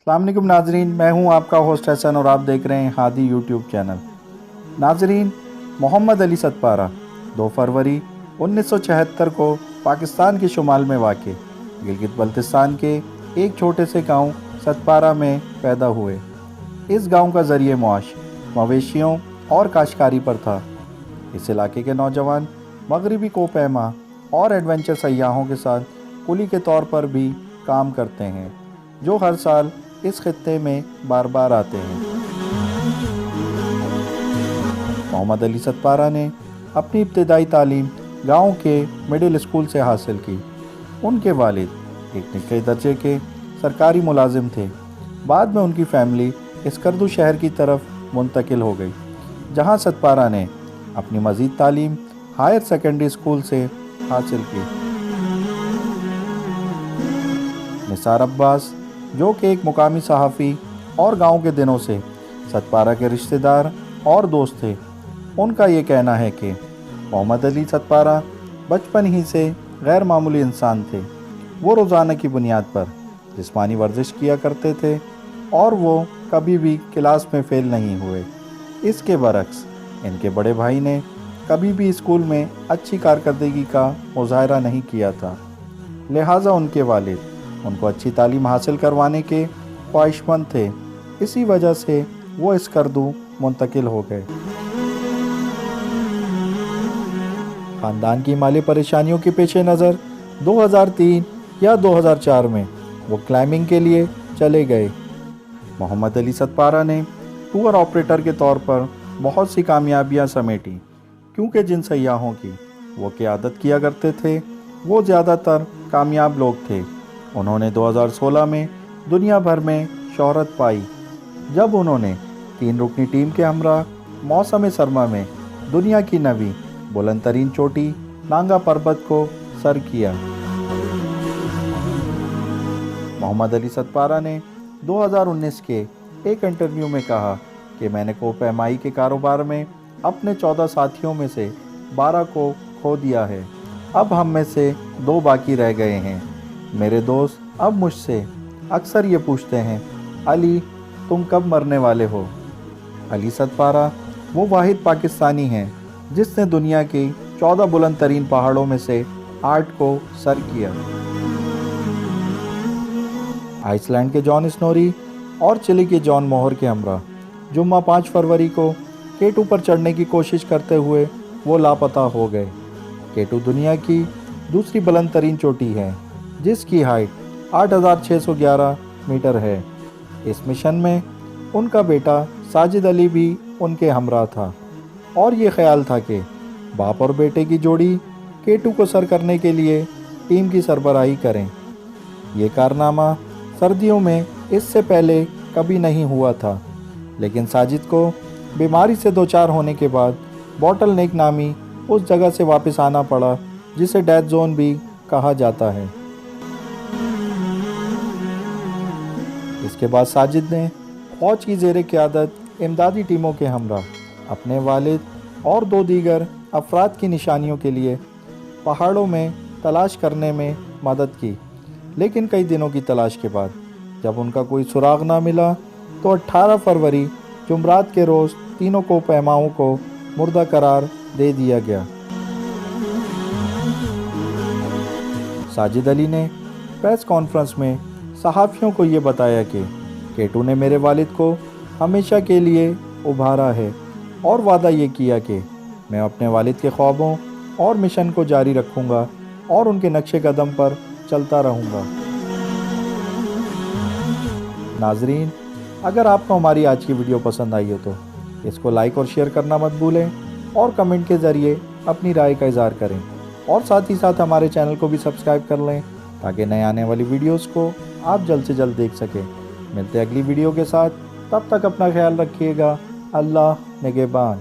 السلام علیکم ناظرین، میں ہوں آپ کا ہوسٹ حسن اور آپ دیکھ رہے ہیں ہادی یوٹیوب چینل۔ ناظرین، محمد علی ستپارہ 2 فروری 1976 کو پاکستان کے شمال میں واقع گلگت بلتستان کے ایک چھوٹے سے گاؤں ستپارہ میں پیدا ہوئے۔ اس گاؤں کا ذریعہ معاش مویشیوں اور کاشتکاری پر تھا۔ اس علاقے کے نوجوان مغربی کوہ اور ایڈونچر سیاحوں کے ساتھ کلی کے طور پر بھی کام کرتے ہیں، جو ہر سال اس خطے میں بار بار آتے ہیں۔ محمد علی ستپارہ نے اپنی ابتدائی تعلیم گاؤں کے مڈل اسکول سے حاصل کی۔ ان کے والد ایک نچلے درجے کے سرکاری ملازم تھے۔ بعد میں ان کی فیملی اسکردو شہر کی طرف منتقل ہو گئی، جہاں ستپارہ نے اپنی مزید تعلیم ہائر سیکنڈری اسکول سے حاصل کی۔ نثار عباس، جو کہ ایک مقامی صحافی اور گاؤں کے دنوں سے ستپارہ کے رشتہ دار اور دوست تھے، ان کا یہ کہنا ہے کہ محمد علی ستپارہ بچپن ہی سے غیر معمولی انسان تھے۔ وہ روزانہ کی بنیاد پر جسمانی ورزش کیا کرتے تھے اور وہ کبھی بھی کلاس میں فیل نہیں ہوئے۔ اس کے برعکس ان کے بڑے بھائی نے کبھی بھی اسکول میں اچھی کارکردگی کا مظاہرہ نہیں کیا تھا، لہٰذا ان کے والد ان کو اچھی تعلیم حاصل کروانے کے خواہش مند تھے۔ اسی وجہ سے وہ اسکردو منتقل ہو گئے۔ خاندان کی مالی پریشانیوں کے پیش نظر 2003 یا 2004 میں وہ کلائمبنگ کے لیے چلے گئے۔ محمد علی ستپارہ نے ٹور آپریٹر کے طور پر بہت سی کامیابیاں سمیٹیں، کیونکہ جن سیاحوں کی وہ قیادت کیا کرتے تھے وہ زیادہ تر کامیاب لوگ تھے۔ انہوں نے 2016 میں دنیا بھر میں شہرت پائی جب انہوں نے 3 رکنی ٹیم کے ہمراہ موسم سرما میں دنیا کی 9ویں بلند ترین چوٹی نانگا پربت کو سر کیا۔ محمد علی ستپارہ نے 2019 کے ایک انٹرویو میں کہا کہ میں نے کوہ پیمائی کے کاروبار میں اپنے 14 ساتھیوں میں سے 12 کو کھو دیا ہے۔ اب ہم میں سے 2 باقی رہ گئے ہیں۔ میرے دوست اب مجھ سے اکثر یہ پوچھتے ہیں، علی تم کب مرنے والے ہو؟ علی ستپارہ وہ واحد پاکستانی ہیں جس نے دنیا کی 14 بلند ترین پہاڑوں میں سے 8 کو سر کیا۔ آئس لینڈ کے جان اسنوری اور چلی کے جان موہر کے ہمراہ جمعہ 5 فروری کو K2 پر چڑھنے کی کوشش کرتے ہوئے وہ لاپتہ ہو گئے۔ K2 دنیا کی دوسری بلند ترین چوٹی ہے، جس کی ہائٹ 8611 میٹر ہے۔ اس مشن میں ان کا بیٹا ساجد علی بھی ان کے ہمراہ تھا، اور یہ خیال تھا کہ باپ اور بیٹے کی جوڑی K2 کو سر کرنے کے لیے ٹیم کی سربراہی کریں۔ یہ کارنامہ سردیوں میں اس سے پہلے کبھی نہیں ہوا تھا، لیکن ساجد کو بیماری سے دوچار ہونے کے بعد باٹل نیک نامی اس جگہ سے واپس آنا پڑا جسے ڈیتھ زون بھی کہا جاتا ہے۔ اس کے بعد ساجد نے فوج کی زیر قیادت امدادی ٹیموں کے ہمراہ اپنے والد اور 2 دیگر افراد کی نشانیوں کے لیے پہاڑوں میں تلاش کرنے میں مدد کی، لیکن کئی دنوں کی تلاش کے بعد جب ان کا کوئی سراغ نہ ملا تو 18 فروری جمعرات کے روز تینوں کوہ پیماؤں کو مردہ قرار دے دیا گیا۔ ساجد علی نے پریس کانفرنس میں صحافیوں کو یہ بتایا کہ K2 نے میرے والد کو ہمیشہ کے لیے ابھارا ہے، اور وعدہ یہ کیا کہ میں اپنے والد کے خوابوں اور مشن کو جاری رکھوں گا اور ان کے نقش قدم پر چلتا رہوں گا۔ ناظرین، اگر آپ کو ہماری آج کی ویڈیو پسند آئی ہو تو اس کو لائک اور شیئر کرنا مت بھولیں، اور کمنٹ کے ذریعے اپنی رائے کا اظہار کریں، اور ساتھ ہی ساتھ ہمارے چینل کو بھی سبسکرائب کر لیں تاکہ نئے آنے والی ویڈیوز کو آپ جلد سے جلد دیکھ سکیں۔ ملتے ہیں اگلی ویڈیو کے ساتھ، تب تک اپنا خیال رکھیے گا۔ اللہ نگہبان۔